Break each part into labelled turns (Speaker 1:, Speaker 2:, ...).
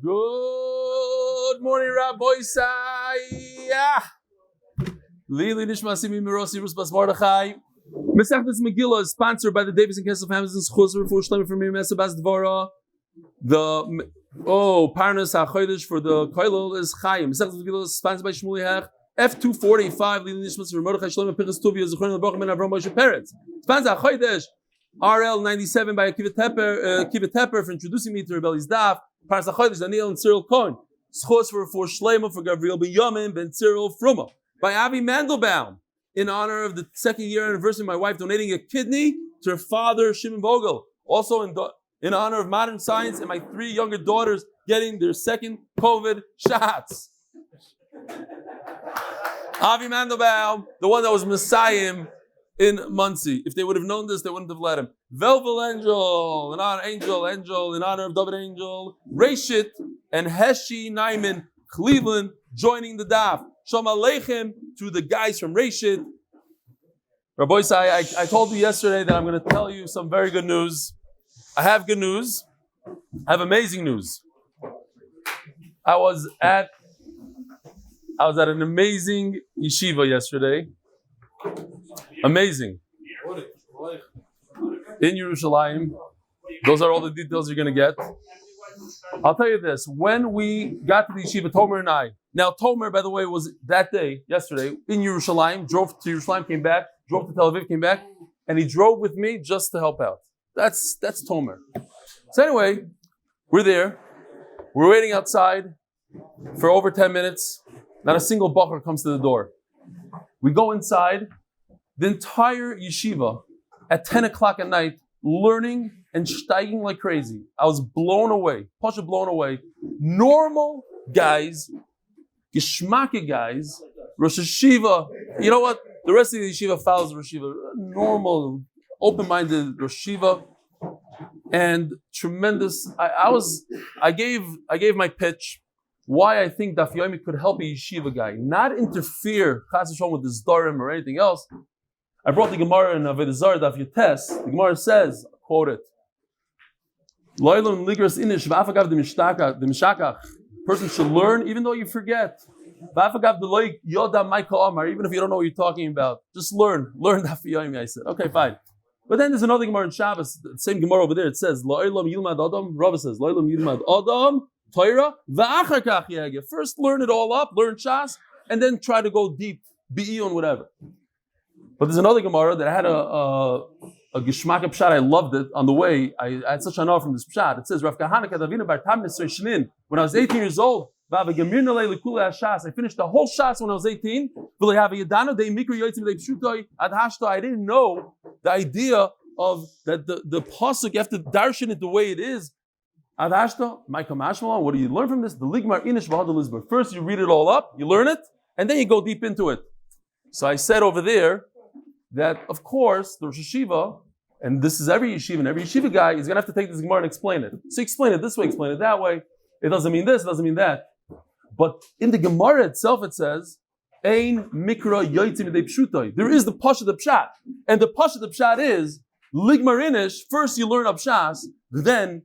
Speaker 1: Good morning, Rabbi Isaiah. Lili Nishma Simi Mirosi Rusbas Mordechai. Maseches Megillah is sponsored by the Davis and Kessler families and zechus Refuah shleima for Miriam Esther Devora. The Parnas HaChodesh for the Koilel is Chayim. Maseches Megillah is sponsored by Shmuly Hecht. F245 Lili Nishma for Mordechai Shlema פינחס Tobia Zechron Abraham and Avraham Moshe Peretz. Sponsored HaChodesh RL97 by Akiva Tepper for introducing me to Rebelli's Daf. Parnas HaChodesh Daniel and Cyril Cohen. Zechus for shleima for Gabriel Ben Yamin Ben Cyril Fruma. By Avi Mandelbaum, in honor of the second year anniversary of my wife donating a kidney to her father, Shimon Hakohen Z. Also in honor of modern science and my 3 younger daughters getting their second COVID shots. Avi Mandelbaum, the one that was Messiah in Muncie. If they would have known this, they wouldn't have let him. Velvi Engel, in honor of David Engel. Reshit and Heshi Naiman, Cleveland, joining the Daf. Shalom Aleichem to the guys from Reshit. Rabbi Isai, I told you yesterday that I'm going to tell you some very good news. I have good news. I have amazing news. I was at an amazing yeshiva yesterday. Amazing. In Yerushalayim. Those are all the details you're going to get. I'll tell you this. When we got to the yeshiva, Tomer and I. Now, Tomer, by the way, was that day, yesterday, in Yerushalayim, drove to Yerushalayim, came back, drove to Tel Aviv, came back, and he drove with me just to help out. That's Tomer. So anyway, we're there. We're waiting outside for over 10 minutes. Not a single bacher comes to the door. We go inside. The entire yeshiva at 10 o'clock at night, learning and steiging like crazy. I was blown away. Pasha blown away. Normal guys, geschmacke guys, Rosh Hashiva. You know what? The rest of the yeshiva follows Rosh Hashiva. Normal, open-minded Rosh Hashiva. And tremendous. I gave my pitch. Why I think Daf Yomi could help a yeshiva guy, not interfere chas v'shalom with this darim or anything else. I brought the Gemara in Avodah Zarah Daf Yotes. The Gemara says, quote it. Person should learn even though you forget. Even if you don't know what you're talking about, just learn. Learn Daf Yomi. I said, okay, fine. But then there's another Gemara in Shabbos, the same Gemara over there. It says, Rava says, first learn it all up, learn Shas, and then try to go deep, Be'iyun, whatever. But there's another Gemara that I had a Geshmak Pshat. I loved it on the way. I had such an awe from this Pshat. It says, when I was 18 years old, I finished the whole Shas when I was 18. I didn't know the idea of that the pasuk, you have to darshan it the way it is. What do you learn from this? The ligmar inish v'hadalizbar. First you read it all up, you learn it, and then you go deep into it. So I said over there that, of course, the Rosh Hashiva, and this is every yeshiva, and every yeshiva guy is going to have to take this Gemara and explain it. So explain it this way, explain it that way. It doesn't mean this, it doesn't mean that. But in the Gemara itself it says, Ein mikra yotzim midei pshutai. There is the pasha the pshat. And the pasha the pshat is, ligmar inish, first you learn Abshas, then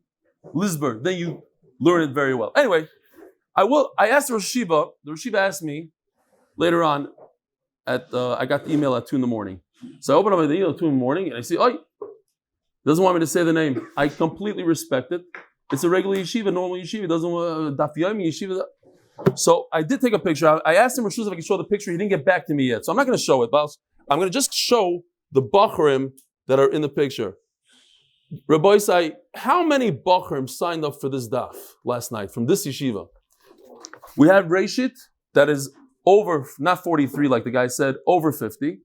Speaker 1: Lisber, then you learn it very well. Anyway, I asked Rosh Hashiva, the Rosh Hashiva asked me later on, I got the email at 2 in the morning. So I open up the email at 2 in the morning and I see, doesn't want me to say the name. I completely respect it. It's a regular yeshiva, normal yeshiva, doesn't want Daf Yomi yeshiva. So I did take a picture. I asked him Rosh Hashiva if I could show the picture. He didn't get back to me yet. So I'm not going to show it, but I'm going to just show the bachurim that are in the picture. Rabbi Isai, how many bachurim signed up for this daf last night from this yeshiva? We have Reshit, that is over, not 43 like the guy said, over 50.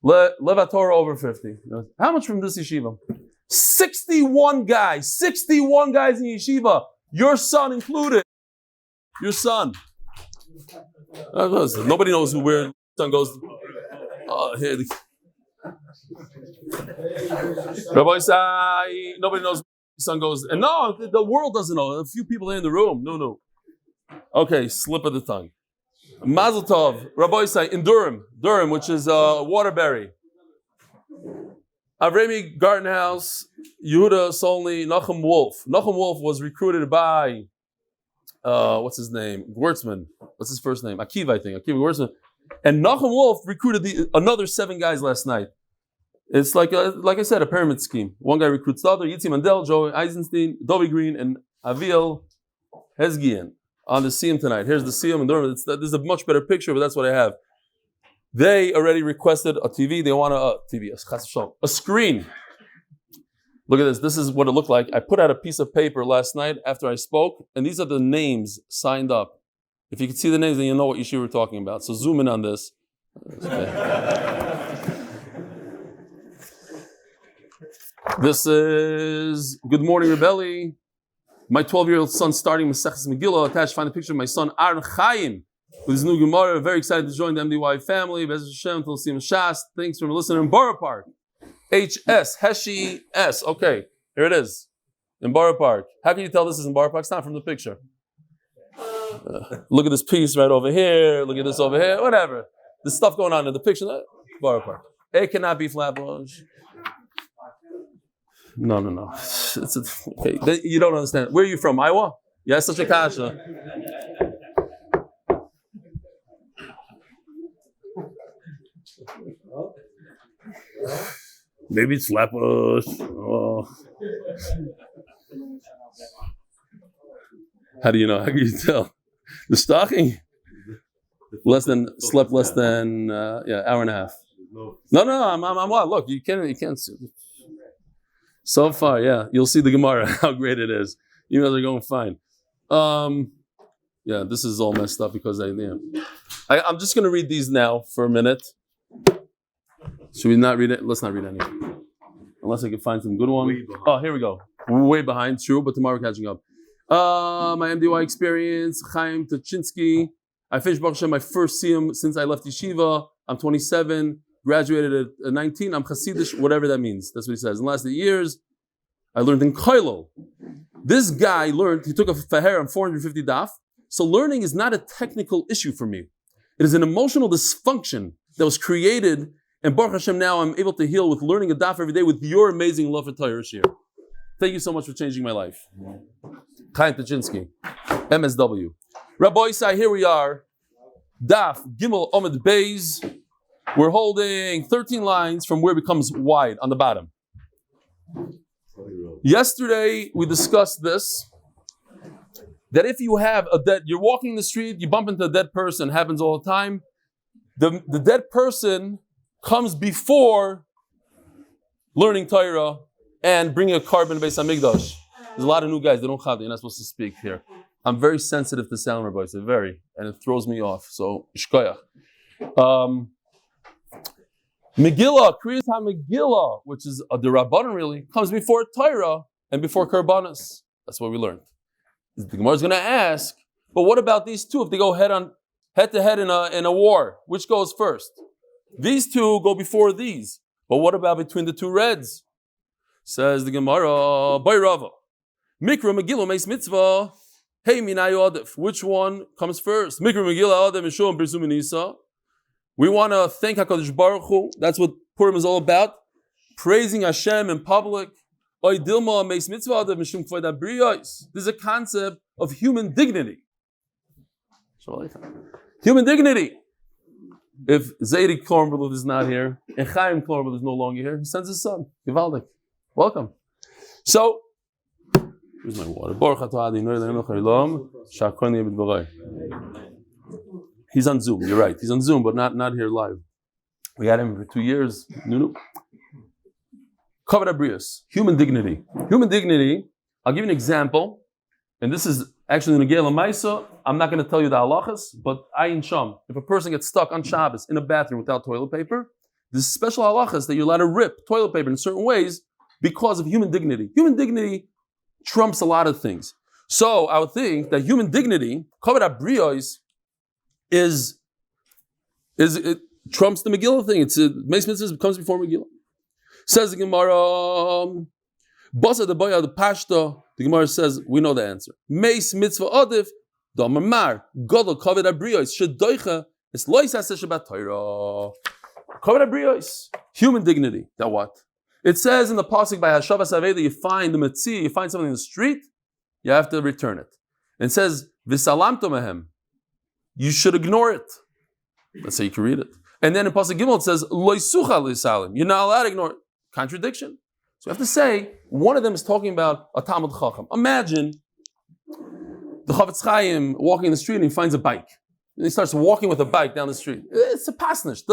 Speaker 1: Levatora over 50. How much from this yeshiva? 61 guys in yeshiva. Your son included. Your son. Nobody knows where your son goes. Here. Rabbi Isai, nobody knows where your son goes. And no, the world doesn't know. A few people in the room. No. Okay, slip of the tongue. Mazel Tov, Rabbi Isai, in Durham, which is Waterbury. Avrami Garden House, Yehuda Solney, Nachum Wolf. Nachum Wolf was recruited by what's his name? Gewurtzman. What's his first name? Akiva, I think. Akiva Gewurtzman. And Nachum Wolf recruited another 7 guys last night. It's like I said, a pyramid scheme. One guy recruits the other. Yitzi Mandel, Joey Eisenstein, Dovi Green, and Aviel Hezgian on the Siyum tonight. Here's the Siyum and Durham. This is a much better picture, but that's what I have. They already requested a TV. They want a screen. Look at this. This is what it looked like. I put out a piece of paper last night after I spoke, and these are the names signed up. If you can see the names, then you know what issue we're talking about. So zoom in on this. This is Good Morning Rebelli. My 12-year-old son starting Maseches Megillah. Attached, find a picture of my son Xayim with his new Gemara. Very excited to join the MDY family. Bez Hashem, till see him Shas. Thanks for listening in Borough Park. HS, Heshi S. Okay, here it is. In Borough Park. How can you tell this is in Borough Park? It's not from the picture. Look at this piece right over here. Look at this over here. Whatever. There's stuff going on in the picture. Borough Park. It cannot be Flatbush. No. Okay. You don't understand. Where are you from? Iowa? Yeah, such a kasha. Maybe it's Flatbush. Oh. How do you know? How can you tell? The stocking? Slept less than hour and a half. No, I'm what? Look, you can't see. So far, yeah. You'll see the Gemara, how great it is. Emails are going fine. This is all messed up because I'm just going to read these now for a minute. Should we not read it? Let's not read any. Unless I can find some good one. Oh, here we go. We're way behind, true, but tomorrow we're catching up. My MDY experience, Chaim Tachinsky. I finished Baruch Hashem my first Siyum since I left Yeshiva. I'm 27, graduated at 19. I'm Hasidish, whatever that means. That's what he says. In the last 8 years, I learned in Koilo. This guy he took a Faher on 450 daf. So learning is not a technical issue for me. It is an emotional dysfunction that was created, and Baruch Hashem now I'm able to heal with learning a daf every day with your amazing love for Torah Shir. Thank you so much for changing my life. Chaim Tachinsky, MSW. Rabbi Isai, here we are. Daf Gimel Amud Beis. We're holding 13 lines from where it becomes wide on the bottom. Yesterday we discussed this. That if you have you're walking in the street, you bump into a dead person, happens all the time. The dead person comes before learning Torah and bringing a carbon based on Migdash. There's a lot of new guys, they don't have, you're not supposed to speak here. I'm very sensitive to sound, Rabbi, so and it throws me off. So, Ishkoyach. Megillah, Kriyas HaMegillah, which is a Derabbanan really, comes before Torah and before Karbanas. That's what we learned. The Gemara is going to ask, but what about these two? If they go head to head in a war, which goes first? These two go before these. But what about between the two reds? Says the Gemara, Bay Rava. Mikra Megillah Meis Mitzvah. Hey Minayu Adif. Which one comes first? Mikra Megillah Adif Mishum B'Zum Nisa. We want to thank HaKadosh Baruch Hu. That's what Purim is all about. Praising Hashem in public. This is a concept of human dignity. Human dignity. If Zaidi Kornbel is not here, and Chaim Kornbel is no longer here, he sends his son. Givaldik. Welcome. So, here's my water. He's on Zoom, you're right. He's on Zoom, but not here live. We had him for 2 years. Kavod Abrius, human dignity. Human dignity, I'll give you an example, and this is actually in Negela Maisa. I'm not going to tell you the halachas, but Ayin Sham, if a person gets stuck on Shabbos in a bathroom without toilet paper, there's special halachas that you're allowed to rip toilet paper in certain ways because of human dignity. Human dignity trumps a lot of things. So I would think that human dignity, Kavod Abrius, it trumps the Megillah thing. It's Meis Mitzvah comes before Megillah. Says the Gemara, Basa the Boya the Pashta. The Gemara says we know the answer. Meis Mitzvah Adif Damar Godel Kavod Abrios Shedoicha is Lois Aseh Shabbat Torah. Kavod Abrios, human dignity. That what? It says in the pasuk by Hashavas Aveda, you find the Metzi, you find something in the street, you have to return it. And it says V'salamto mehem. You should ignore it. That's how you can read it. And then in Pasuk Gimel it says, Lo yisucha l'salim. You're not allowed to ignore it. Contradiction. So you have to say, one of them is talking about a Talmud Chacham. Imagine the Chavetz Chaim walking in the street and he finds a bike. And he starts walking with a bike down the street. It's a pasnish.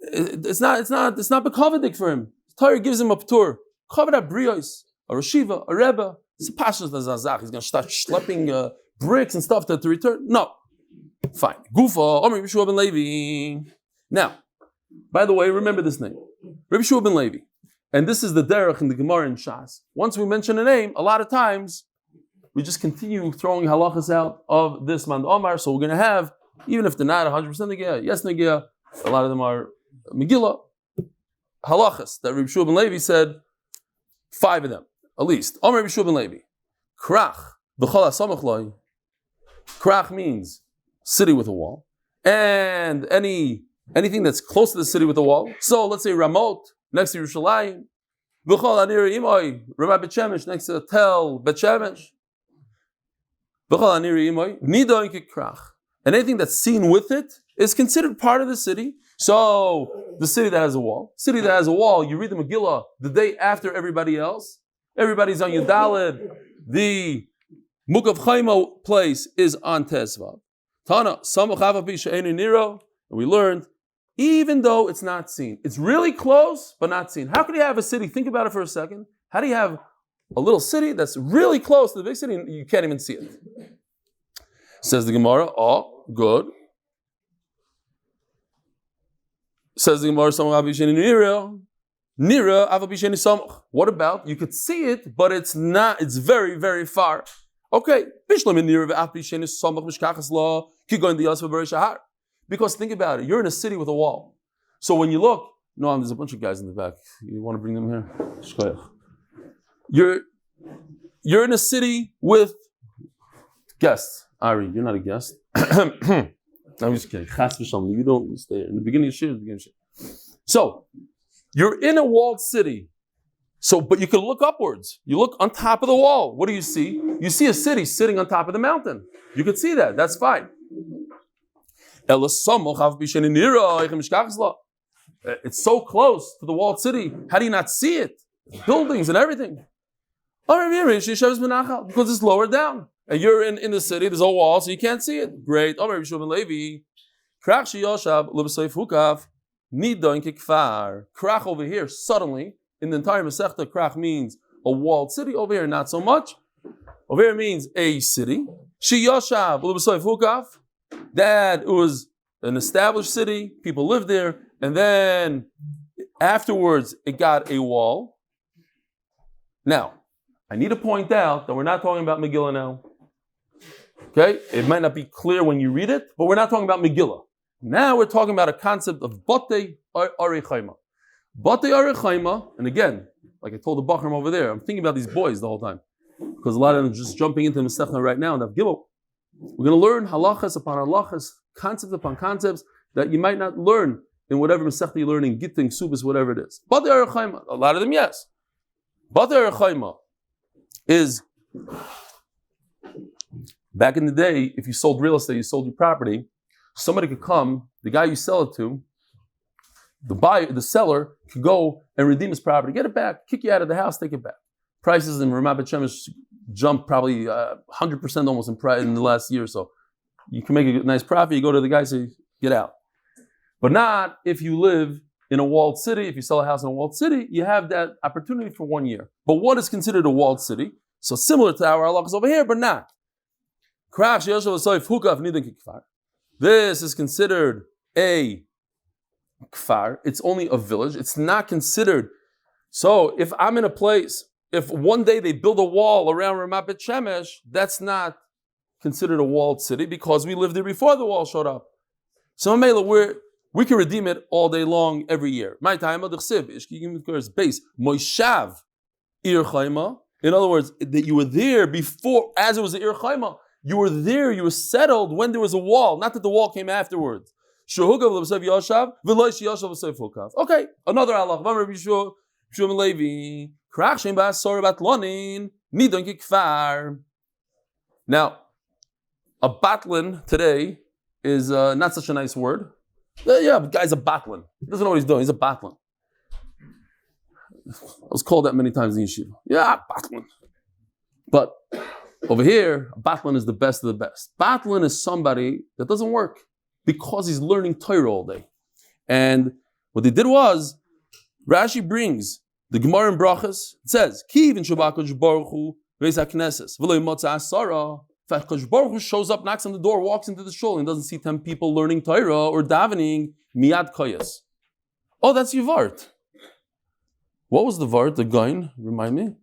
Speaker 1: It's not bekavadik for him. Torah gives him a ptur. Kavod abrios, a Rashiva, a Rebbe. It's a pasnish l'zazach. He's going to start schlepping bricks and stuff to return. No. Fine. Gufa, Omer Yeshua ben Levi. Now, by the way, remember this name. Rabbi Yeshua ben Levi. And this is the derech in the Gemara in Shas. Once we mention a name, a lot of times, we just continue throwing halachas out of this man Omar. So we're going to have, even if they're not 100% Negiah, yes Negiah, a lot of them are Megillah, halachas that Rabbi Yeshua ben Levi said, 5 of them, at least. Omer Rabbi Yeshua ben Levi. Krach, b'chol hasamach lo. Krach means city with a wall. And anything that's close to the city with a wall. So let's say Ramot, next to Yerushalayim. V'chol aniri imoy, Ramat Bet Shemesh, next to Tel Bet Shemesh. V'chol aniri imoy, nidoin kikrach. And anything that's seen with it is considered part of the city. So the city that has a wall. City that has a wall, you read the Megillah the day after everybody else. Everybody's on Yudaled. The Mukav Chaimo place is on Tesvav. Tana, Samach Avapi She'enu Niro. And we learned, even though it's not seen, it's really close, but not seen. How can you have a city? Think about it for a second. How do you have a little city that's really close to the big city and you can't even see it? Says the Gemara, oh, good. Says the Gemara, what about, you could see it, but it's not, it's very, very far. Okay. Because think about it, you're in a city with a wall. So when you look, no, there's a bunch of guys in the back. You want to bring them here? You're in a city with guests. Ari, you're not a guest. I'm just kidding. You don't stay in the beginning of Shir. So you're in a walled city. So, but you can look upwards. You look on top of the wall. What do you see? You see a city sitting on top of the mountain. You could see that. That's fine. It's so close to the walled city. How do you not see it? Buildings and everything. Because it's lower down. And you're in the city, there's a wall, so you can't see it. Great. Krach over here, suddenly, in the entire Masechta, Krach means a walled city. Over here, not so much. Over here means a city. That it was an established city, people lived there, and then afterwards it got a wall. Now, I need to point out that we're not talking about Megillah now. Okay? It might not be clear when you read it, but we're not talking about Megillah. Now we're talking about a concept of Batei Arei. Batei Arei, and again, like I told the Bachram over there, I'm thinking about these boys the whole time. Because a lot of them are just jumping into Masechta right now and Daf Gimel. We're going to learn halachas upon halachas, concepts upon concepts that you might not learn in whatever Masechta you're learning, Gittin, Subas, whatever it is. Batei Arei, a lot of them, yes. Batei Arei is, back in the day, if you sold real estate, you sold your property, somebody could come, the guy you sell it to, the seller could go and redeem his property, get it back, kick you out of the house, take it back. Prices in Ramat Bet Shemesh jumped probably 100% almost in the last year or so. You can make a nice profit, you go to the guy and say, get out. But not if you live in a walled city. If you sell a house in a walled city, you have that opportunity for 1 year. But what is considered a walled city? So similar to our halachas over here, but not. This is considered a kfar. It's only a village. It's not considered. So if I'm in a place, if one day they build a wall around Ramat Bet Shemesh, that's not considered a walled city because we lived there before the wall showed up. So we can redeem it all day long every year. My time base Moishav Ir Chayma. In other words, that you were there before, as it was the Ir Chayma. You were there, you were settled when there was a wall, not that the wall came afterwards. Okay, another Allah. Now, a batlin today is not such a nice word. Yeah, the guy's a batlin. He doesn't know what he's doing. He's a batlin. I was called that many times in yeshiva. Yeah, batlin. But over here, batlin is the best of the best. Batlin is somebody that doesn't work because he's learning Torah all day. And what they did was, Rashi brings the Gemara in Brachas. It says, "Kiv in Shabbat Baruch Hu Beis HaKnesses v'lo yimotza asara." In fact, Baruch Hu shows up, knocks on the door, walks into the shul, and doesn't see 10 people learning Torah or davening miyad koyas. Oh, that's your vart. What was the vart? The gain? Remind me.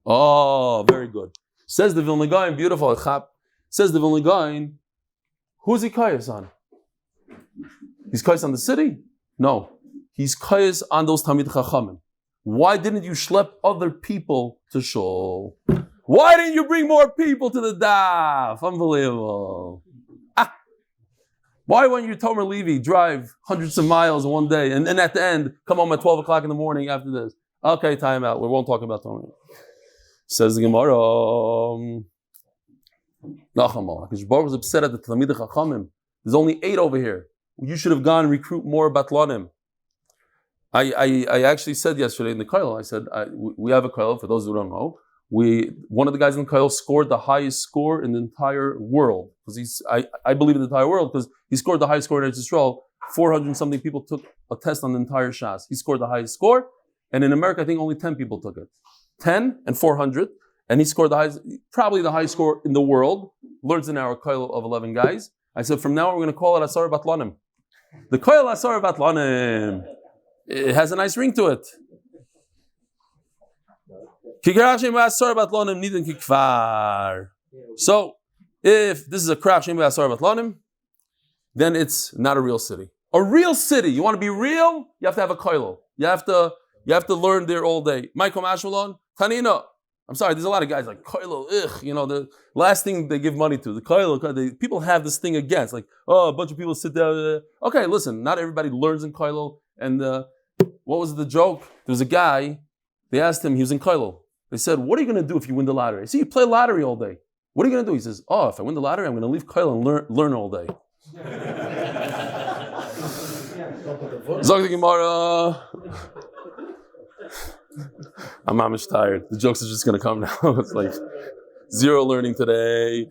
Speaker 1: Oh, very good. Says the Vilna Gaon, beautiful. Says the Vilna Gaon, who's he koyas on? He's koyas on the city? No. He's koyas on those Talmid Chachamim. Why didn't you schlep other people to shul? Why didn't you bring more people to the daf? Unbelievable. Why won't you, Tomer Levi, drive hundreds of miles in one day and then at the end come home at 12 o'clock in the morning after this? Okay, time out. We won't talk about Tomer. Says the Gemara, Nachamah, because Baruch was upset at the Talmid Chachamim. There's only 8 over here. You should have gone and recruit more Batlanim. I actually said yesterday in the Koil, I said, we have a Koil, for those who don't know. One of the guys in the Koil scored the highest score in the entire world. Because I believe in the entire world, because he scored the highest score in Israel. 400 and something people took a test on the entire Shas. He scored the highest score. And in America, I think only 10 people took it. 10 and 400. And he scored probably the highest score in the world. Learns in our Koil of 11 guys. I said, from now on, we're going to call it Asar Batlanim. The Koil Asar Batlanim. It has a nice ring to it. So, if this is a krach shem b'asar batlanim, then it's not a real city. A real city. You want to be real? You have to have a koilo. You have to learn there all day. Michael Mashmalon, Tanina. I'm sorry, there's a lot of guys like koilo. The last thing they give money to the koilo. People have this thing against, like, oh, a bunch of people sit there. Okay, listen, not everybody learns in koilo. And what was the joke? There was a guy. They asked him. He was in koilo. They said, what are you going to do if you win the lottery? I see you play lottery all day. What are you going to do? He says, oh, if I win the lottery, I'm going to leave Koil and learn all day. Zog the Gemara. I'm amish tired. The jokes are just going to come now. It's like zero learning today.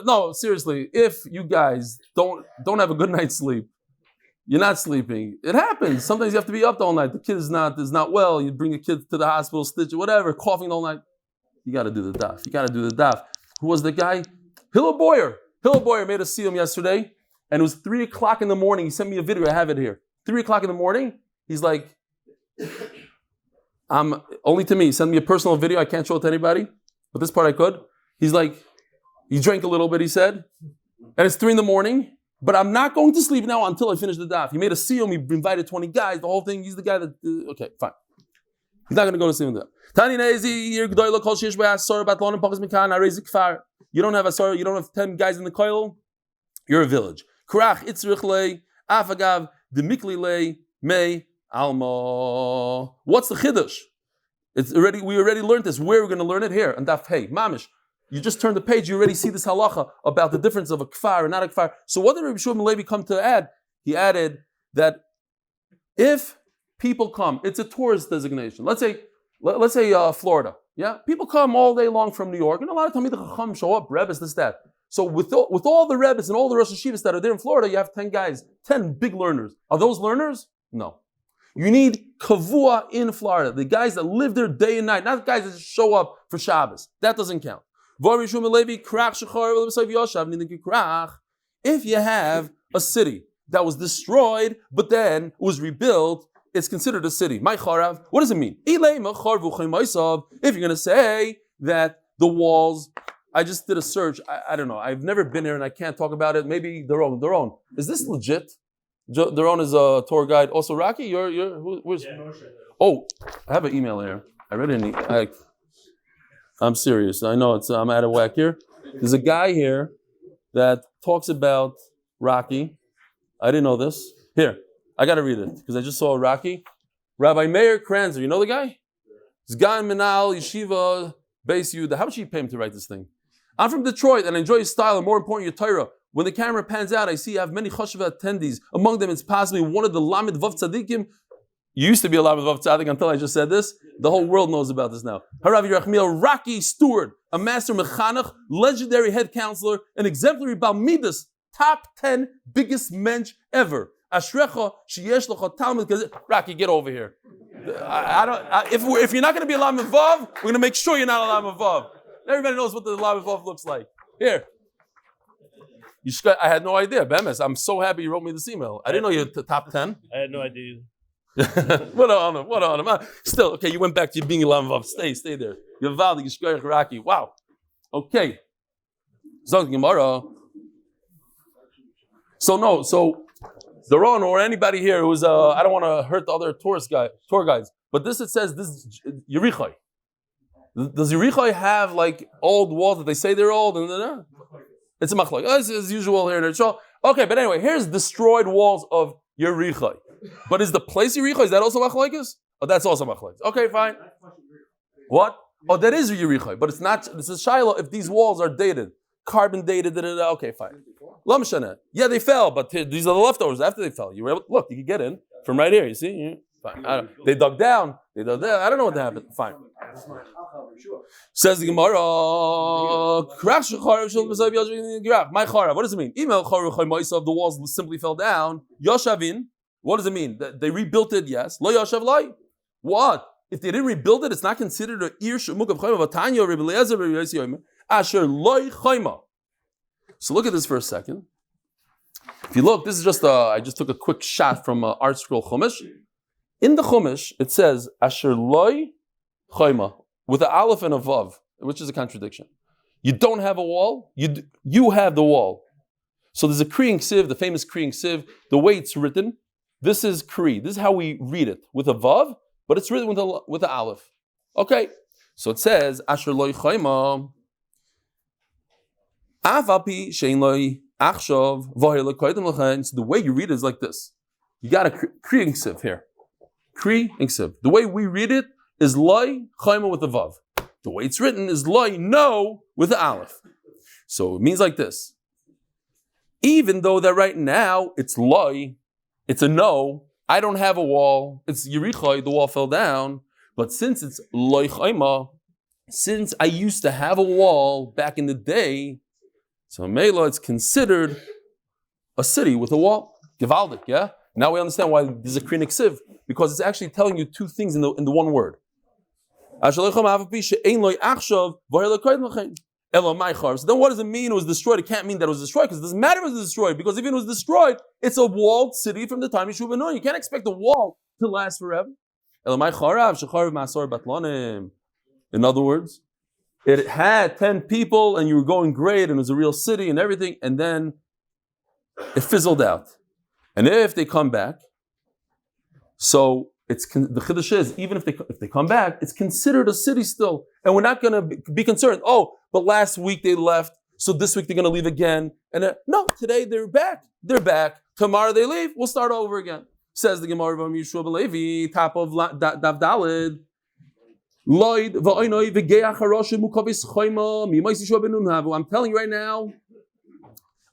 Speaker 1: No, seriously, if you guys don't have a good night's sleep, you're not sleeping. It happens. Sometimes you have to be up all night. The kid is not well. You bring a kid to the hospital, stitch it, whatever, coughing all night. You got to do the daf. Who was the guy? Hillel Boyer. Hillel Boyer made a siyum yesterday, and it was 3 o'clock in the morning. He sent me a video. I have it here. 3 o'clock in the morning. He's like, only to me. He sent me a personal video. I can't show it to anybody, but this part I could. He's like, he drank a little bit, he said, and it's 3 in the morning. But I'm not going to sleep now until I finish the daf. He made a siyum, he invited 20 guys, the whole thing. He's the guy that, okay, fine. He's not going to go to sleep with that. You don't have asar, you don't have 10 guys in the koil, you're a village. What's the chiddush? We already learned this. Where are we going to learn it? Here, on Daf Hey, Mamish. You just turn the page, you already see this halacha about the difference of a kfar and not a kfar. So what did Rabbi Shimon Levi come to add? He added that if people come, it's a tourist designation. Let's say Florida. Yeah, people come all day long from New York, and a lot of Talmid Chacham show up, Rebbes, this, that. So with all the Rebbes and all the Rosh Hashivas that are there in Florida, you have 10 guys, 10 big learners. Are those learners? No. You need kavua in Florida, the guys that live there day and night, not the guys that just show up for Shabbos. That doesn't count. If you have a city that was destroyed, but then was rebuilt, it's considered a city. What does it mean? If you're going to say that the walls, I just did a search, I don't know, I've never been here and I can't talk about it, maybe their own. Is this legit? Theron is a tour guide. Also, Rocky, where's? Oh, I have an email here. I read it I'm serious. I know I'm out of whack here. There's a guy here that talks about Rocky. I didn't know this. Here, I got to read it because I just saw Rocky. Rabbi Meir Kranzer, you know the guy? Zgan Menal Yeshiva Beis Yehuda. How much did you pay him to write this thing? I'm from Detroit and I enjoy your style and more important, your Torah. When the camera pans out, I see you have many chashuva attendees. Among them, it's possibly one of the Lamed Vav Tzadikim. You used to be a Lamed Vav Tzadik until I just said this. The whole world knows about this now. Harav Yerachmiel, Rocky Stewart, a master mechanech, legendary head counselor, an exemplary Balmidas, top 10 biggest mensch ever. Ashrecha sheyesh lecha Talmud. Rocky, get over here. If you're not going to be a Lamed Vav, we're going to make sure you're not a Lamed Vav. Everybody knows what the Lamed Vav looks like. Here. I had no idea. Bemes, I'm so happy you wrote me this email. I didn't know you were top 10.
Speaker 2: I had no idea.
Speaker 1: What on him. Still, okay, you went back to being a Lamed Vav. Stay there. Yavaldi, Yishkoyach, Raki. Wow. Okay. Zog Gemara. So Doron or anybody here who's I don't want to hurt the other tour guides, but it says this is Yerichai. Does Yerichai have like old walls that they say they're old? It's a machlok. As usual here in Israel. Okay, but anyway, here's destroyed walls of Yerichai. But is the place Yerichai, is that also machlokes? Oh, that's also machlokes. Okay, fine. What? Oh, that is Yerichai, but it's not. This is Shiloh if these walls are dated, carbon dated. Okay, fine. Yeah, they fell, but these are the leftovers after they fell. You were able, look, you can get in from right here. You see? Fine. They dug down. I don't know what happened. Fine. Says the Gemara. My chara. What does it mean? Email of the walls simply fell down. Yoshavin. What does it mean? They rebuilt it. Yes. Lo yoshav lai. What? If they didn't rebuild it, it's not considered an ir shemuk of chayma. Vatanya Rebbe Eliezer Rebbe Yossi Asher loy chayma. So look at this for a second. If you look, this is just I just took a quick shot from Art Scroll Chumash. In the Chumash, it says Asher loy chayma with an aleph and a vav, which is a contradiction. You don't have a wall. You have the wall. So there's a Kriying Siv, the famous Kriying Siv. The way it's written, this is Kri. This is how we read it with a vav, but it's written with an aleph. Okay, so it says Asher loy chayma. So the way you read it is like this. You got a Kriying Siv here. Kriying Siv. The way we read it is loy chayma with the vav. The way it's written is loy no with the aleph. So it means like this. Even though that right now it's loy, it's a no. I don't have a wall. It's Yerichai. The wall fell down. But since it's loy chayma, since I used to have a wall back in the day, so Mela, it's considered a city with a wall. Gevaldik, yeah? Now we understand why there's a Kriying Siv, because it's actually telling you two things in the one word. So then what does it mean it was destroyed? It can't mean that it was destroyed, because it doesn't matter if it was destroyed, because if it was destroyed, it's a walled city from the time Yeshua ben Nun. You can't expect a wall to last forever. In other words, it had 10 people and you were going great and it was a real city and everything, and then it fizzled out. And if they come back, so it's the chiddush is, even if they come back, it's considered a city still. And we're not going to be concerned, oh, but last week they left, so this week they're going to leave again. And no, today they're back. They're back. Tomorrow they leave. We'll start over again. Says the Gemara of Yeshua ben Levi, top of Daf Daled. I'm telling you right now,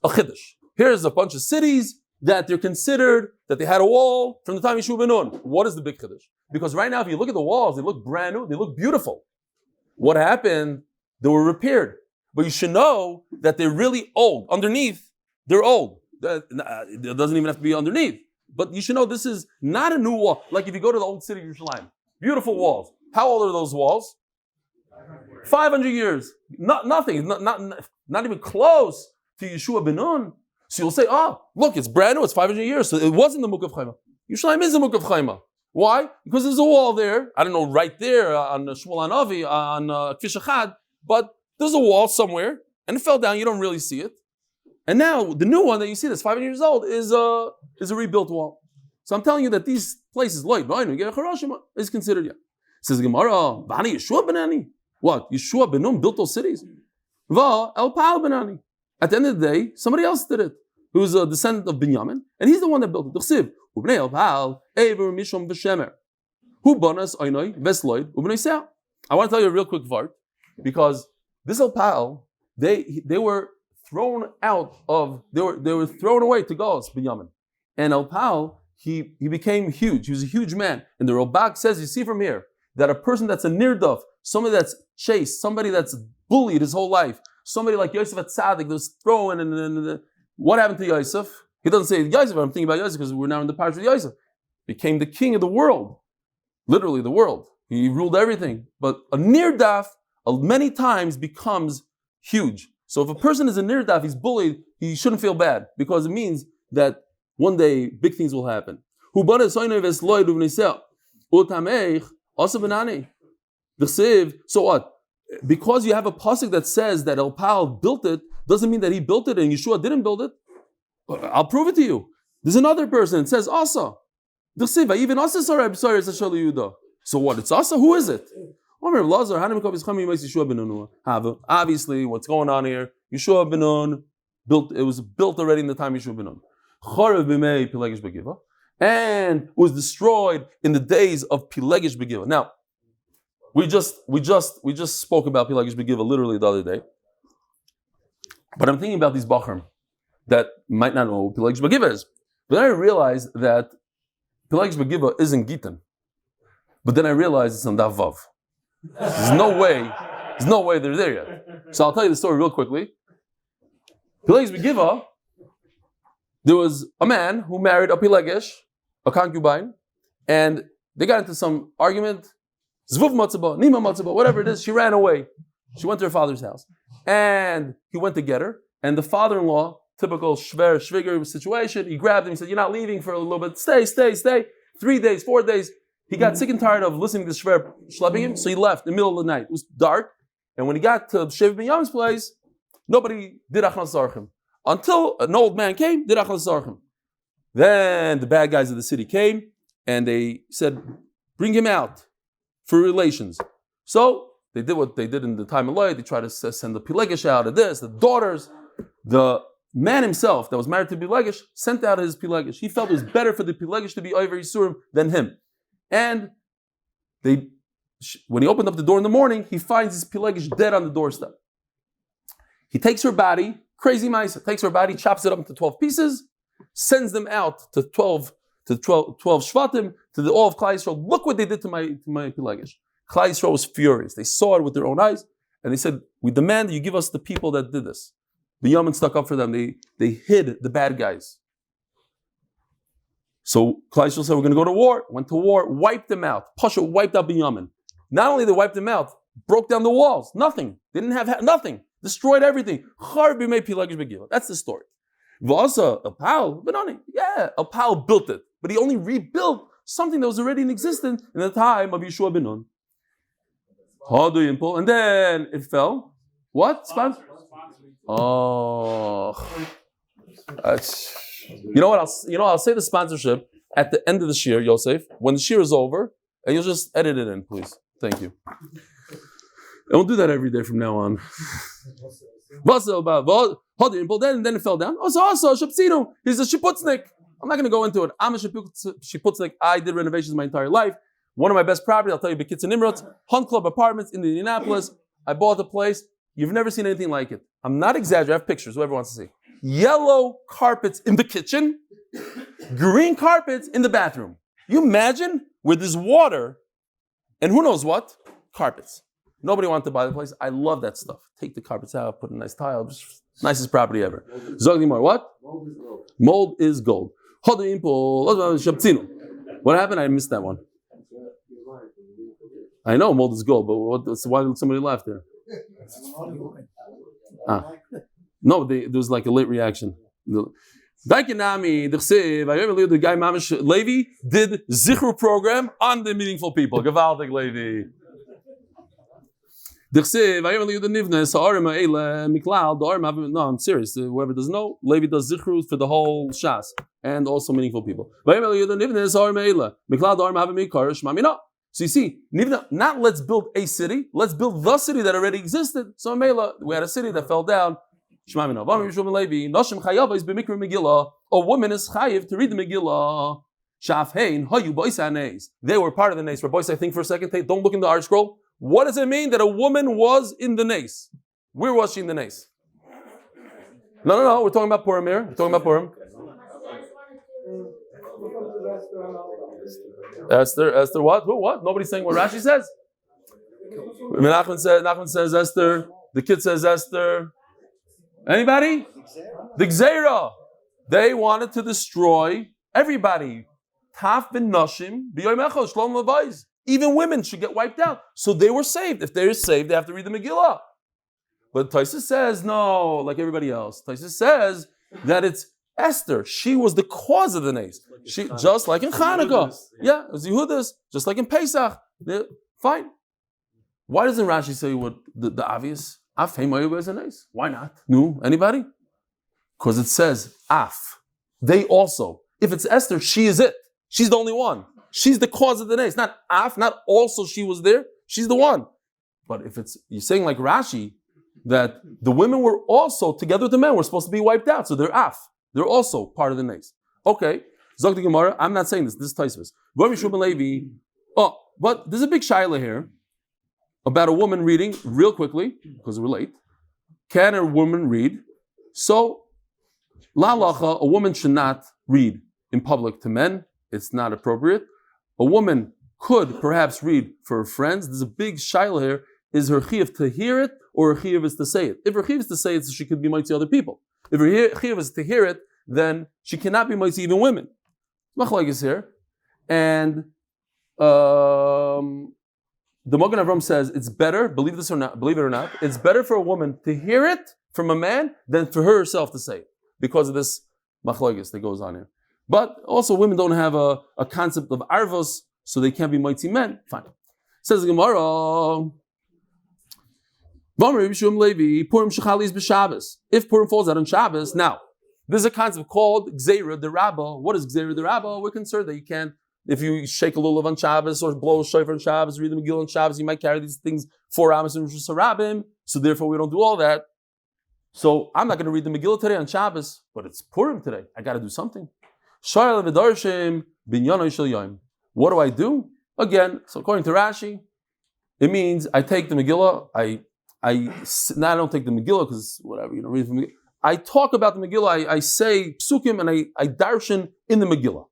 Speaker 1: a chiddush. Here's a bunch of cities that they're considered that they had a wall from the time Yeshua ben Nun. What is the big chiddush? Because right now, if you look at the walls, they look brand new, they look beautiful. What happened? They were repaired. But you should know that they're really old. Underneath, they're old. It doesn't even have to be underneath. But you should know this is not a new wall. Like if you go to the old city of Yerushalayim, beautiful walls. How old are those walls? 500 years. Nothing. Not even close to Yeshua ben Nun. So you'll say, oh, look, it's brand new. It's 500 years. So it wasn't the Muk of Chayma. Yerushalayim is the Muk of Chayma. Why? Because there's a wall there. I don't know, right there on Shmuly Avi, on Kfish Echad. But there's a wall somewhere. And it fell down. You don't really see it. And now the new one that you see that's 500 years old is a rebuilt wall. So I'm telling you that these places, like is considered, yeah. Says Gemara, Bani Yeshua Benani. What? Yeshua ben Nun built those cities. Va El Pal Benani. At the end of the day, somebody else did it. Who's a descendant of Binyamin, and he's the one that built it. D'chsiv, Ubnei El Pal, Ever Mishom V'Shemer. Who bonas Oinoi Vesloid Ubnei Seah. I want to tell you a real quick vart. Because this Elpal, they were thrown away to Galus, Binyamin. And Elpal, he became huge. He was a huge man. And the Robak says, you see from here, that a person that's a nirdaf, somebody that's chased, somebody that's bullied his whole life, somebody like Yosef at Tzaddik that was thrown and what happened to Yosef? He doesn't say Yosef, but I'm thinking about Yosef because we're now in the parish of Yosef. Became the king of the world. Literally the world. He ruled everything. But a nirdaf many times becomes huge. So if a person is a nirdaf, he's bullied, he shouldn't feel bad because it means that one day big things will happen. So what? Because you have a pasuk that says that Elpal built it, doesn't mean that he built it and Yeshua didn't build it. I'll prove it to you. There's another person, it says Asa. Even Asa. So what? It's Asa? Who is it? Obviously, what's going on here? Yeshua ben Nun built. It was built already in the time Yeshua ben Nun. And was destroyed in the days of Pilegish Begiva. Now, we just spoke about Pilegish Begiva literally the other day. But I'm thinking about these Bachrim that might not know what Pilegish Begiva is. But then I realized that Pilegish Begiva isn't Gitan. But then I realized it's on Daf Vav. There's no way they're there yet. So I'll tell you the story real quickly. Pilegish Begiva, there was a man who married a Pilegish, a concubine, and they got into some argument. Zvuv matzaba, nima matzaba, whatever it is, she ran away. She went to her father's house. And he went to get her. And the father-in-law, typical shviger situation, he grabbed him, he said, you're not leaving for a little bit. Stay. 3 days, 4 days. He got sick and tired of listening to the shver schlepping him, so he left in the middle of the night. It was dark. And when he got to Shev ben Yam's place, nobody did achnas zarchim. Until an old man came, did achnas zarchim. Then the bad guys of the city came, and they said, bring him out for relations. So they did what they did in the time of Loi. They tried to send the Pilegish out of this, the daughters. The man himself that was married to Pilegish sent out his Pilegish. He felt it was better for the Pilegish to be over Yisurim than him. And when he opened up the door in the morning, he finds his Pilegish dead on the doorstep. He takes her body, crazy mice, takes her body, chops it up into 12 pieces, sends them out to 12 Shvatim, to all of Klal Yisrael. Look what they did to my Pilegish. Klal Yisrael was furious. They saw it with their own eyes, and they said, we demand that you give us the people that did this. Binyamin stuck up for them. They hid the bad guys. So Klal Yisrael said, we're going to go to war. Went to war, wiped them out. Pasha wiped out Binyamin. Not only they wiped them out, broke down the walls. Nothing. Didn't have nothing. Destroyed everything. That's the story. V'asa, Elpal, Benoni. Yeah, Elpal built it. But he only rebuilt something that was already in existence in the time of Yeshua ben Nun. And then it fell. What? Oh. You know what? I'll say the sponsorship at the end of the shir, Yosef, when the shir is over, and you'll just edit it in, please. Thank you. And we'll do that every day from now on. Then it fell down. Also, Shapsino, he's a Shiputznik. I'm not going to go into it. I'm a Shiputznik. I did renovations my entire life. One of my best properties, I'll tell you, Bekitz and Nimrod, Hunt Club Apartments in Indianapolis. I bought the place. You've never seen anything like it. I'm not exaggerating. I have pictures, whoever wants to see. Yellow carpets in the kitchen, green carpets in the bathroom. You imagine where there's water and who knows what? Carpets. Nobody wanted to buy the place. I love that stuff. Take the carpets out, put a nice tile. Just nicest property ever. Zogdimar, what? Mold is gold. What happened? I missed that one. I know mold is gold, but why did somebody laugh there? No, there was like a late reaction. Levi did zechus program on the meaningful people. Gewaltig Levi. No, I'm serious. Whoever doesn't know, Levi does zechus for the whole shas and also meaningful people. So you see, not let's build a city, let's build the city that already existed. So we had a city that fell down. A woman is chayiv to read the Megillah. They were part of the nes. Rabbi, I think for a second, don't look in the art scroll. What does it mean that a woman was in the nes? Where was she in the nes? No. We're talking about Purim here. We're talking about Purim. Esther, what? Who? What? Nobody's saying what Rashi says. Nachman says Esther. The kid says Esther. Anybody? The Gzeira. They wanted to destroy everybody. Taf ben Nashim b'yoyim echad shlom levayis. Even women should get wiped out. So they were saved. If they're saved, they have to read the Megillah. But Taisa says no, like everybody else. Taisa says that it's Esther. She was the cause of the nes. She just like in Chanukah. Yeah, it was Yehudas, just like in Pesach. Fine. Why doesn't Rashi say what the obvious? Af was a nes. Why not? No, anybody? Because it says Af. They also. If it's Esther, she is it. She's the only one. She's the cause of the nes. Not Af, not also she was there. She's the one. But if it's, you're saying like Rashi, that the women were also, together with the men, were supposed to be wiped out. So they're Af. They're also part of the nes. Okay. Zog the Gemara, I'm not saying this. This is Taisvus. Oh, but there's a big shaila here about a woman reading, real quickly, because we're late. Can a woman read? So, la lacha, a woman should not read in public to men. It's not appropriate. A woman could perhaps read for her friends. There's a big shaila here. Is her chiyuv to hear it, or her chiyuv is to say it? If her chiyuv is to say it, so she could be mighty other people. If her chiyuv is to hear it, then she cannot be mighty even women. Machlok is here. And the Magen Avraham says it's better, believe it or not, it's better for a woman to hear it from a man than for herself to say it. Because of this machlokes that goes on here. But also women don't have a concept of arvos, so they can't be mighty men. Fine. Says the Gemara, if Purim falls out on Shabbos, now, there's a concept called Gzeira de Rabba. What is Gzeira de Rabba? We're concerned that you can't, if you shake a lulav on Shabbos or blow a shofar on Shabbos, read the Megillah on Shabbos, you might carry these things 4 hours in Rosh Hashanah, so therefore we don't do all that. So I'm not going to read the Megillah today on Shabbos, but it's Purim today. I got to do something. What do I do? Again, so according to Rashi, it means I take the Megillah, I don't take the Megillah because whatever, read the Megillah. I talk about the Megillah, I say psukim, and I darshan in the Megillah.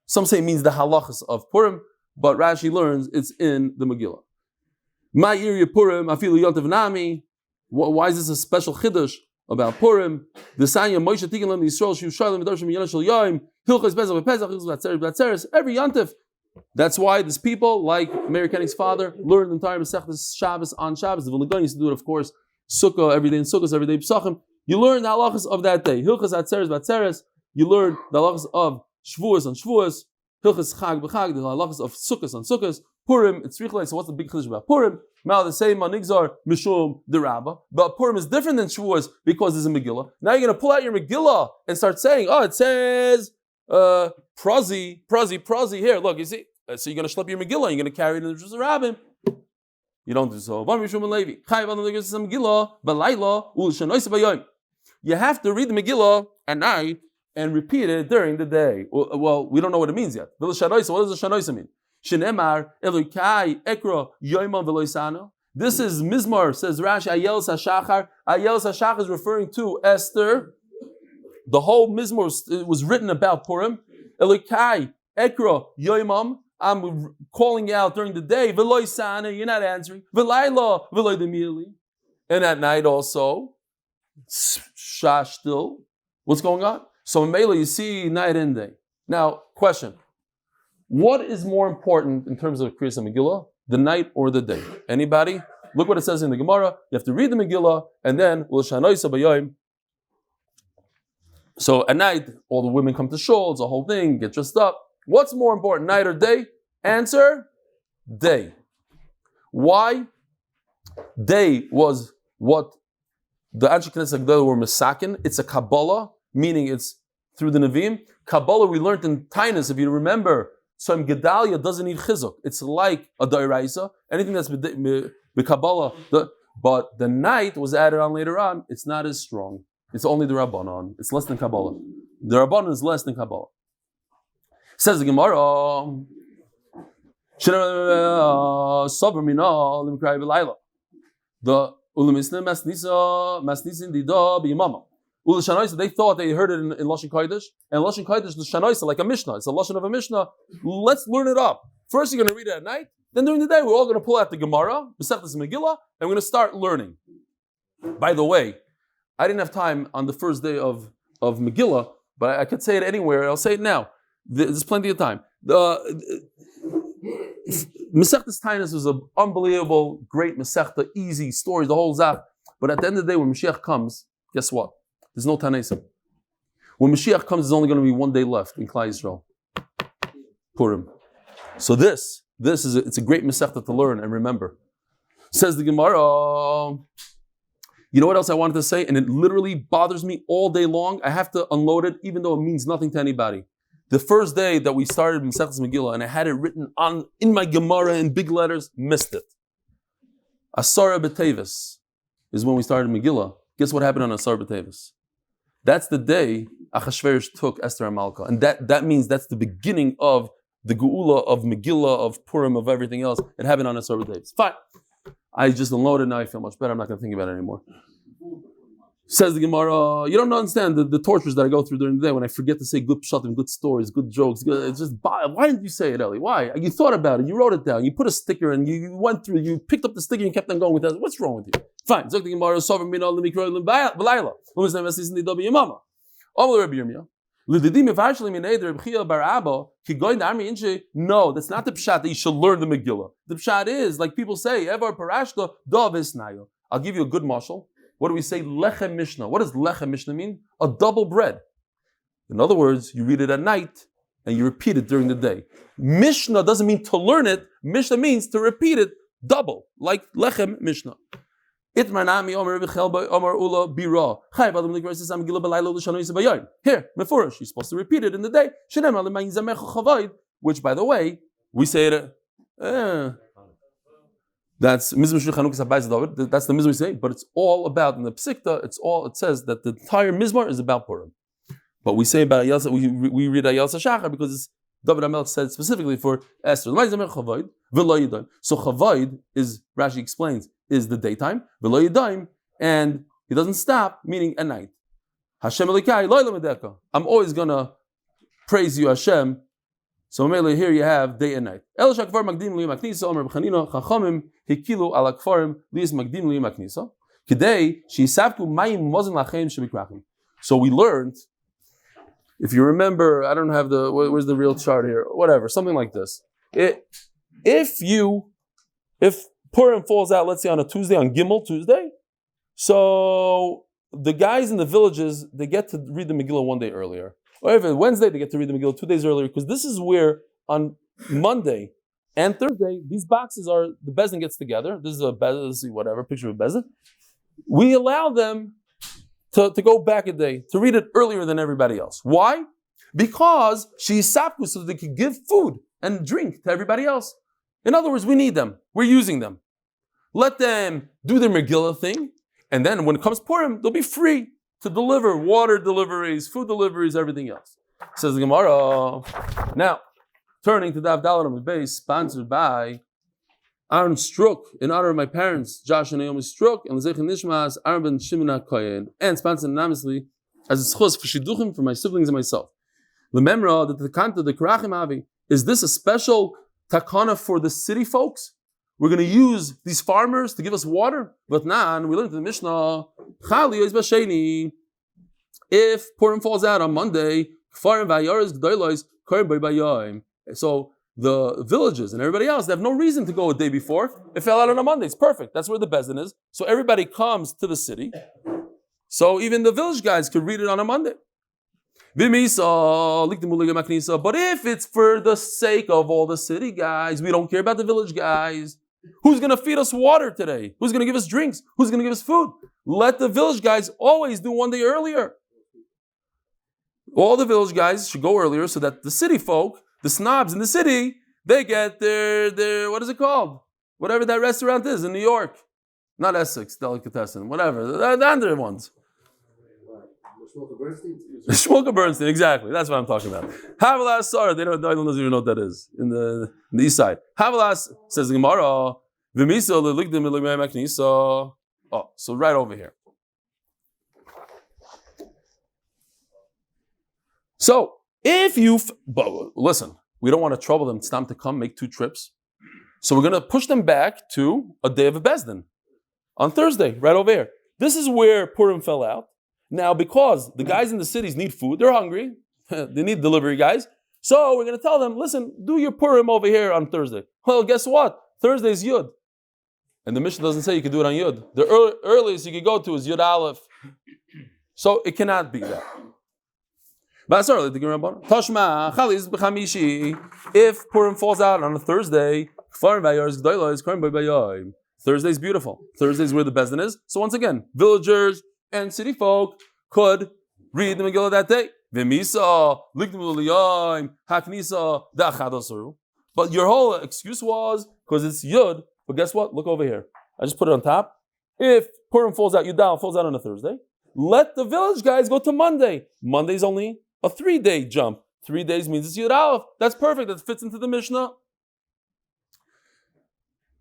Speaker 1: Some say it means the halachas of Purim, but Rashi learns it's in the Megillah. My area Purim, afilu yontav nami. Why is this a special chiddush about Purim? The Sanya Moshe Tikin Lam Yisrael Shu Shalom Midoshim Yonah Shel Yom Hilchos Bezach V'Pesach Hilchos Batzeres every Yontif. That's why these people, like Meir Kenny's father, learn the entire Maseches Shabbos on Shabbos. The Vilna Gaon used to do it, of course, Sukkah every day in Sukkot, every day Pesachim. You learn the halachas of that day. Hilchos Batzeres. You learn the halachas of Shavuos on Shavuos. Hilchos Chag b'Chag. The halachas of Sukkos on Sukkos. Purim, it's Richlei. So what's the big chiddush about Purim? Now the same Manigzar Mishum the Rabbah. But Purim is different than Shavuos because there's a Megillah. Now you're going to pull out your Megillah and start saying, oh, it says Prazi here. Look, you see. So you're going to schlep your Megillah. You're going to carry it in the Rosh Hashanah. You don't do so. You have to read the Megillah at night and repeat it during the day. Well, we don't know what it means yet. What does the Shanoisa mean? Shenemar Elokai Ekra Yoimon Veloisano. This is Mizmar, says Rashi, Ayelos HaShachar. Ayelos HaShachar is referring to Esther. The whole Mizmar was written about Purim. Elokai Ekra Yoimam. I'm calling you out during the day. Veloisana, you're not answering. Velayla, Veloidemili. And at night also. Shash still. What's going on? So in Mela, you see night and day. Now, question. What is more important in terms of Kriyas Megillah, the night or the day? Anybody? Look what it says in the Gemara. You have to read the Megillah, and then so at night, all the women come to shul, it's a whole thing, get dressed up. What's more important, night or day? Answer, day. Why? Day was what the Anshe Knesset Agdala were Mesakin. It's a Kabbalah, meaning it's through the Nevi'im. Kabbalah we learned in Tainus, if you remember. So Gedalia doesn't need chizuk. It's like a dairaisa. Anything that's Kabbalah, but the night was added on later on. It's not as strong. It's only the Rabbanon. It's less than Kabbalah. The Rabbanon is less than Kabbalah. Says the Gemara, The they thought they heard it in Lashon Kodesh, and Lashon Kodesh, the Shanoisa, like a Mishnah. It's a Lashon of a Mishnah. Let's learn it up. First, you're going to read it at night. Then during the day, we're all going to pull out the Gemara, Maseches Megillah, and we're going to start learning. By the way, I didn't have time on the first day of Megillah, but I could say it anywhere. I'll say it now. There's plenty of time. Masechtas Tainus was an unbelievable, great Masechta, easy stories, the whole Zaf. But at the end of the day, when Mashiach comes, guess what? There's no Tanaisim. When Mashiach comes, there's only going to be one day left in Klal Yisrael. Purim. So it's a great Masechta to learn and remember. Says the Gemara. You know what else I wanted to say? And it literally bothers me all day long. I have to unload it, even though it means nothing to anybody. The first day that we started Maseches Megillah, and I had it written in my Gemara in big letters, missed it. Asara B'Tevis is when we started Megillah. Guess what happened on Asara B'Tevis? That's the day Achashverosh took Esther and Malka. And that means that's the beginning of the Geula of Megillah, of Purim, of everything else. It happened on Asara B'Tevis. Fine. I just unloaded, now I feel much better. I'm not going to think about it anymore. Says the Gemara, you don't understand the tortures that I go through during the day when I forget to say good pshatim, good stories, good jokes. It's just, why didn't you say it, Eli? Why? You thought about it, you wrote it down, you put a sticker and you went through, you picked up the sticker and you kept on going with that. What's wrong with you? Fine. Says the Gemara, no, that's not the pshat that you should learn the Megillah. The pshat is, like people say, I'll give you a good mashal. What do we say? Lechem Mishnah. What does Lechem Mishnah mean? A double bread. In other words, you read it at night and you repeat it during the day. Mishnah doesn't mean to learn it. Mishnah means to repeat it double, like Lechem Mishnah. Here, Mefurish, you're supposed to repeat it in the day. Which, by the way, we say it. That's Mizmor Chanukah Sabayis David. That's the Mizmor we say, but it's all about in the Psikta. It says that the entire Mizmor is about Purim. But we say about Ayal, we read Ayal Shachar because it's David HaMelech said specifically for Esther. So Chavayd is, Rashi explains, is the daytime, and he doesn't stop, meaning at night. Hashem Elikai, I'm always gonna praise you, Hashem. So here you have day and night. So we learned, if you remember, I don't have where's the real chart here? Whatever, something like this. If Purim falls out, let's say on a Tuesday, on Gimel Tuesday, so the guys in the villages, they get to read the Megillah one day earlier. Or if it's Wednesday, they get to read the Megillah 2 days earlier, because this is where on Monday and Thursday, these boxes are, the Bezin gets together. This is a Bezin, let's see, whatever, picture of a Bezin. We allow them to go back a day, to read it earlier than everybody else. Why? Because she's sapku, so they can give food and drink to everybody else. In other words, we need them. We're using them. Let them do their Megillah thing, and then when it comes Purim, they'll be free to deliver water deliveries, food deliveries, everything else. Says the Gemara. Now, turning to Daf Amud Beis, sponsored by Aaron Stroock, in honor of my parents, Josh Naomi Stroock, and zechus nishmas Aaron ben Shimon Hakohen, and sponsored anonymously as a zechus for shidduchim for my siblings and myself. Remember that the takana, the karachim Avi, is this a special takana for the city folks? We're going to use these farmers to give us water? But now, we learned in the Mishnah, if Purim falls out on Monday, so the villages and everybody else, they have no reason to go a day before. It fell out on a Monday. It's perfect. That's where the Bezin is. So everybody comes to the city. So even the village guys could read it on a Monday. But if it's for the sake of all the city guys, we don't care about the village guys. Who's going to feed us water today? Who's going to give us drinks? Who's going to give us food? Let the village guys always do one day earlier. All the village guys should go earlier so that the city folk, the snobs in the city, they get their what is it called? Whatever that restaurant is in New York. Not Essex, Delicatessen, whatever. The other ones. Shmuly Bernstein, exactly. That's what I'm talking about. Havalas Sarah, they don't even know what that is in the east side. Havalas says the Gemara, V'misa leligdim leligdim. Oh, so right over here. So if listen, we don't want to trouble them. It's time to come make 2 trips. So we're going to push them back to a day of a Bezdin on Thursday, right over here. This is where Purim fell out. Now, because the guys in the cities need food, they're hungry, they need delivery guys. So we're going to tell them, listen, do your Purim over here on Thursday. Well, guess what? Thursday is Yud. And the Mishnah doesn't say you can do it on Yud. The earliest you can go to is Yud Aleph. So it cannot be that. If Purim falls out on a Thursday, Thursday is beautiful. Thursday is where the Bezdin is. So once again, villagers and city folk could read the Megillah that day. But your whole excuse was because it's Yud. But guess what? Look over here. I just put it on top. If Purim falls out, Yudal falls out on a Thursday, let the village guys go to Monday. Monday's only a 3-day jump. 3 days means it's Yud Aleph. That's perfect. That fits into the Mishnah.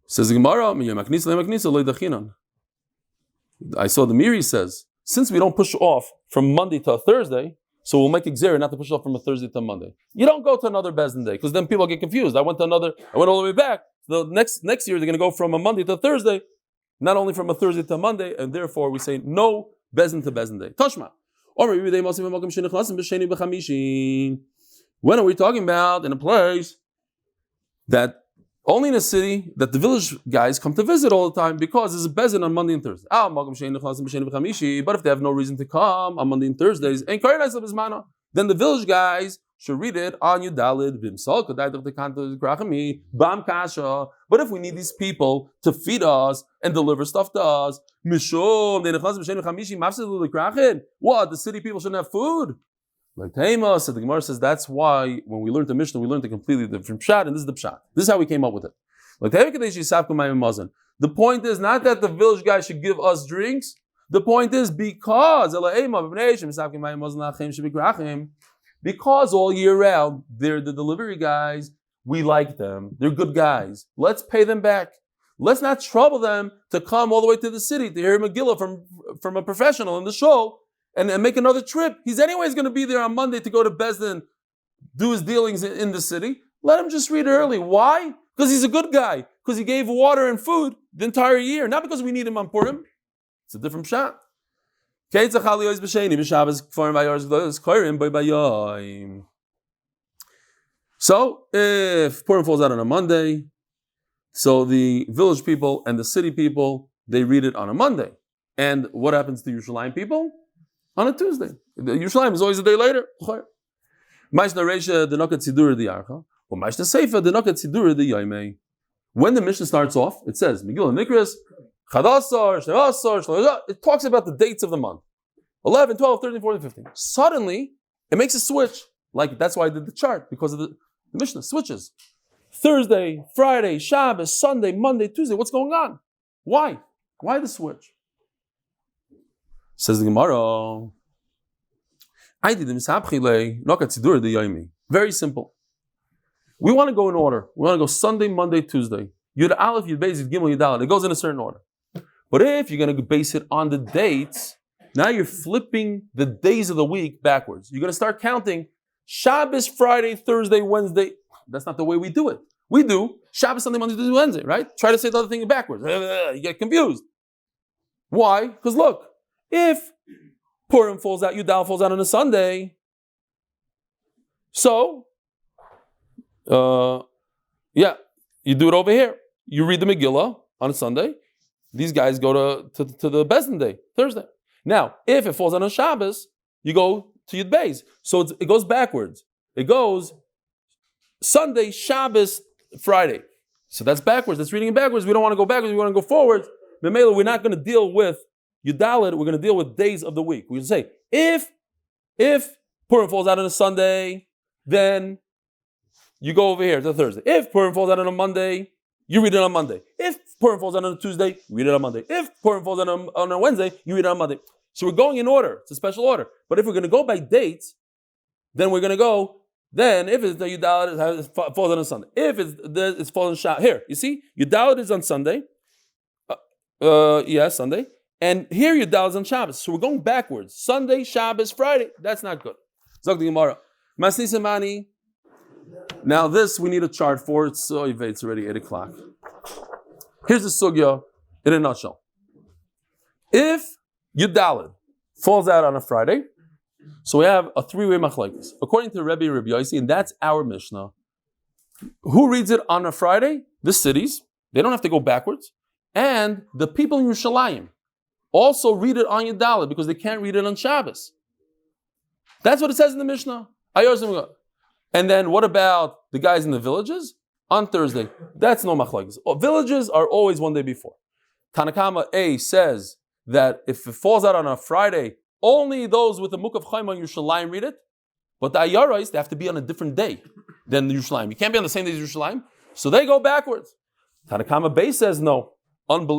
Speaker 1: Says the Gemara, I saw the Miri says, since we don't push off from Monday to a Thursday, so we'll make Xer not to push off from a Thursday to a Monday. You don't go to another Bezdin day, because then people get confused. I went all the way back. The next year they're going to go from a Monday to a Thursday, not only from a Thursday to a Monday, and therefore we say no Bezdin to Bezdin day. Tashma. When are we talking about in a place that only in a city that the village guys come to visit all the time because there's a Bezdin on Monday and Thursday. But if they have no reason to come on Monday and Thursdays, then the village guys should read it on Yudalid, Bam Kasha. But if we need these people to feed us and deliver stuff to us, what? The city people shouldn't have food? Like Taima said, the Gemara says that's why when we learned the Mishnah, we learned a completely different pshat, and this is the pshat. This is how we came up with it. Like the point is not that the village guy should give us drinks. The point is because all year round they're the delivery guys. We like them. They're good guys. Let's pay them back. Let's not trouble them to come all the way to the city to hear Megillah from a professional in the show. And make another trip. He's anyways going to be there on Monday to go to Bezdin, do his dealings in the city. Let him just read early. Why? Because he's a good guy. Because he gave water and food the entire year. Not because we need him on Purim. It's a different shot. So, if Purim falls out on a Monday, so the village people and the city people, they read it on a Monday. And what happens to Yerushalayim people? On a Tuesday. The Yerushalayim is always a day later. When the Mishnah starts off, it says, Megillah Nikras, Chadasar, Shevasar, it talks about the dates of the month. 11, 12, 13, 14, 15. Suddenly, it makes a switch. Like, that's why I did the chart, because of the Mishnah switches. Thursday, Friday, Shabbos, Sunday, Monday, Tuesday. What's going on? Why? Why the switch? Says the Gemara, very simple. We want to go in order. We want to go Sunday, Monday, Tuesday. Yud Aleph, Yud Beis, Yud Gimel, Yud Dalet. It goes in a certain order. But if you're going to base it on the dates, now you're flipping the days of the week backwards. You're going to start counting Shabbos, Friday, Thursday, Wednesday. That's not the way we do it. We do Shabbos, Sunday, Monday, Tuesday, Wednesday, right? Try to say the other thing backwards. You get confused. Why? Because look, if Purim falls out, Yudal falls out on a Sunday, so, you do it over here. You read the Megillah on a Sunday. These guys go to the Bezdin day, Thursday. Now, if it falls on a Shabbos, you go to Yud Beis. So it goes backwards. It goes Sunday, Shabbos, Friday. So that's backwards. That's reading it backwards. We don't want to go backwards. We want to go forward. Memela, we're not going to deal with Yudalit. We're going to deal with days of the week. We can say, if Purim falls out on a Sunday, then you go over here to Thursday. If Purim falls out on a Monday, you read it on Monday. If Purim falls out on a Tuesday, you read it on Monday. If Purim falls out on a Wednesday, you read it on Monday. So we're going in order. It's a special order. But if we're going to go by dates, then we're going to go. Then if it's the Yudalit, it falls on a Sunday. If it's falls on Shabbos, here you see Yudalit is on Sunday. Sunday. And here Yudalit is on Shabbos. So we're going backwards. Sunday, Shabbos, Friday. That's not good. Zog the Gemara. Masnisamani. Now this we need a chart for. It's already 8 o'clock. Here's the sugya in a nutshell. If Yudalit falls out on a Friday, so we have a three-way machlokes. According to Rebbe and Rabbi Yossi, and that's our Mishnah. Who reads it on a Friday? The cities. They don't have to go backwards. And the people in Yerushalayim also read it on Yudalit because they can't read it on Shabbos. That's what it says in the Mishnah. And then what about the guys in the villages? On Thursday. That's no machlokes. Villages are always one day before. Tanakama A says that if it falls out on a Friday, only those with the Muk of Chaim on Yerushalayim read it. But the Ayarais, they have to be on a different day than the Yerushalayim. You can't be on the same day as Yerushalayim. So they go backwards. Tanakama Bay says no.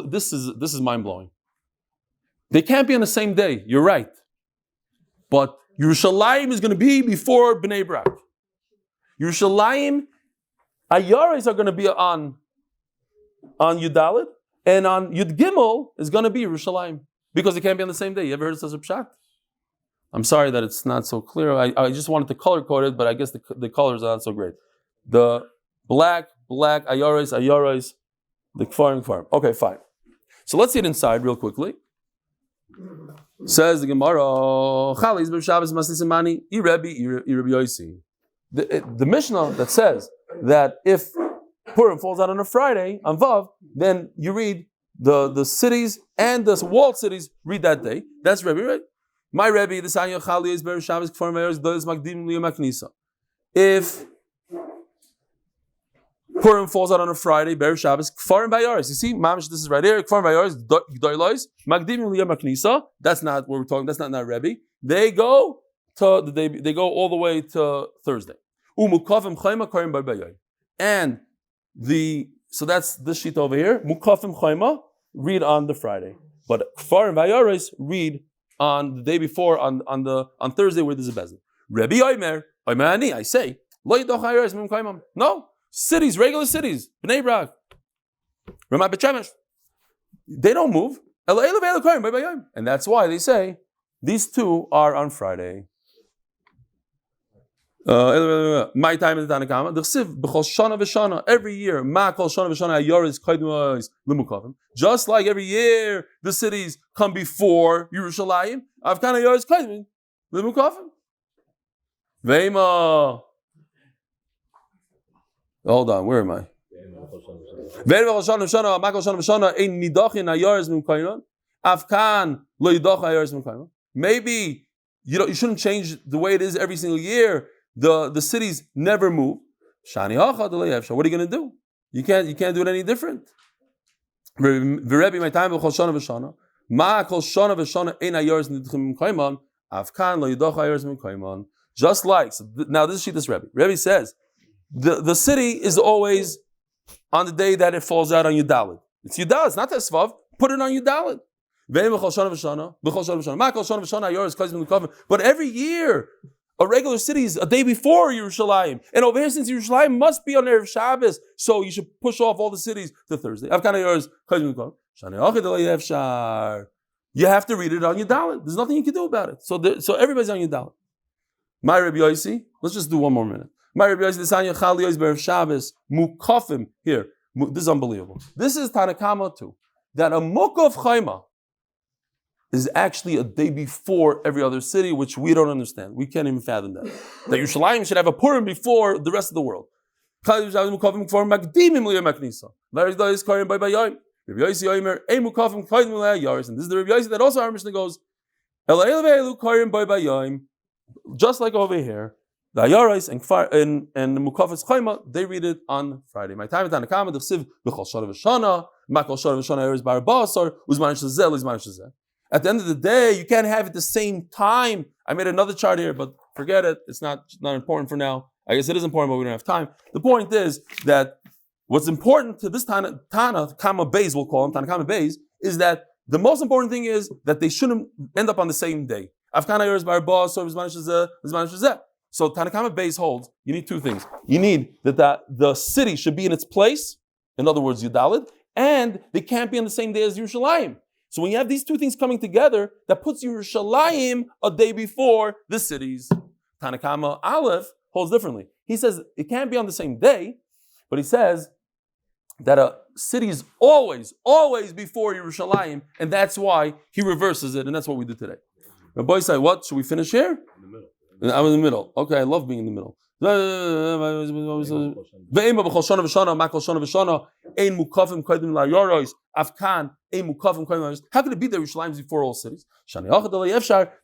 Speaker 1: This is mind-blowing. They can't be on the same day. You're right. But Yerushalayim is going to be before Bnei Brak. Yerushalayim, Ayarais are going to be on Yudalit. And on Yud Gimel is going to be Yerushalayim. Because they can't be on the same day. You ever heard of such a pshat? I'm sorry that it's not so clear. I just wanted to color code it, but I guess the colors are not so great. The black, ayarais, the kfarim. Okay, fine. So let's see it inside real quickly. Says the Gemara, the Mishnah that says that if Purim falls out on a Friday, on Vav, then you read the cities and the walled cities read that day. That's Rebbe, right? My Rebbe, the Sanya Chali is Ber Shabbos Kfar Me'eres Dois Magdim Liyom HaKnisa. If Purim falls out on a Friday, Ber Shabbos Kfar Bayaris. You see, Mamish, this is right here. Kfar Bayaris Doilois Magdim Liyom HaKnisa. That's not what we're talking. That's not Rebbe. They go to the day. They go all the way to Thursday. Umukavim Chayma Karim Bayayim. And so that's this sheet over here. Mukafim Chayma, read on the Friday. But Kfar and Vayaris read on the day before, on Thursday where there's a bezin. Rebbe Omer Ani, I say, no, cities, regular cities, Bnei Brak, Ramat Bet Shemesh, they don't move. And that's why they say these two are on Friday. My time in the Tanakama, the Chsiv b'chol shana v'shana, every year, ma kol shana v'shana ayaris kaidmois limukavim. Just like every year, the cities come before Yerushalayim. Avkan ayaris kaidmois limukavim. Veima. Hold on, where am I? Veima kol shana v'shana, ma kol shana v'shana ein nidachin ayaris limukavim. Avkan lo yidach ayaris limukavim. Maybe you shouldn't change the way it is every single year. The cities never move. What are you going to do? You can't do it any different. Just like, so now this is Rebbe. Rebbe says the city is always on the day that it falls out on Yudalit. It's Yudalit, it's not Tesvav. Put it on Yudalit. But every year, a regular city is a day before Yerushalayim. And over here, since Yerushalayim must be on Erev Shabbos, so you should push off all the cities to Thursday. You have to read it on Yudalit. There's nothing you can do about it. So everybody's on Yudalit. My Rabbi Yossi, let's just do one more minute. My Rabbi Yossi, the Sanya Chali Yos Be'erev Shabbos, Mukafim, here. This is unbelievable. This is Tanakama too. That a Muk of Chayma is actually a day before every other city, which we don't understand. We can't even fathom that. That Yerushalayim should have a Purim before the rest of the world. And this is the Rabbi Yossi that also our Mishnah goes, just like over here, the Ayarais and the Mukafas Chayma, they read it on Friday. My time at Tanakama, the Chsiv b'chol shana v'shana, makol shana v'shana Ayarais bar basar, uzman shazeh, uzman shazeh. At the end of the day, you can't have it the same time. I made another chart here, but forget it. It's not important for now. I guess it is important, but we don't have time. The point is that what's important to this Tanakama Beis, we'll call him Tanakama Beis, is that The most important thing is that they shouldn't end up on the same day. So Tanakama Beis holds you need two things. You need that the city should be in its place, in other words, Yudalid, and they can't be on the same day as Yerushalayim. So when you have these two things coming together, that puts Yerushalayim a day before the cities. Tanakama Aleph holds differently. He says it can't be on the same day, but he says that a city is always before Yerushalayim, and that's why he reverses it, and that's what we did today. My boy say, what? Should we finish here?
Speaker 2: In the middle.
Speaker 1: I'm in the middle. Okay, I love being in the middle. How could it be that Yerushalayim is before all cities?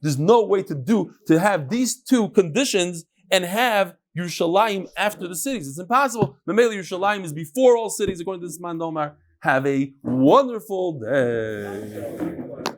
Speaker 1: There's no way to have these two conditions and have Yerushalayim after the cities. It's impossible. Mamela Yerushalayim is before all cities, according to this man Domar. Have a wonderful day.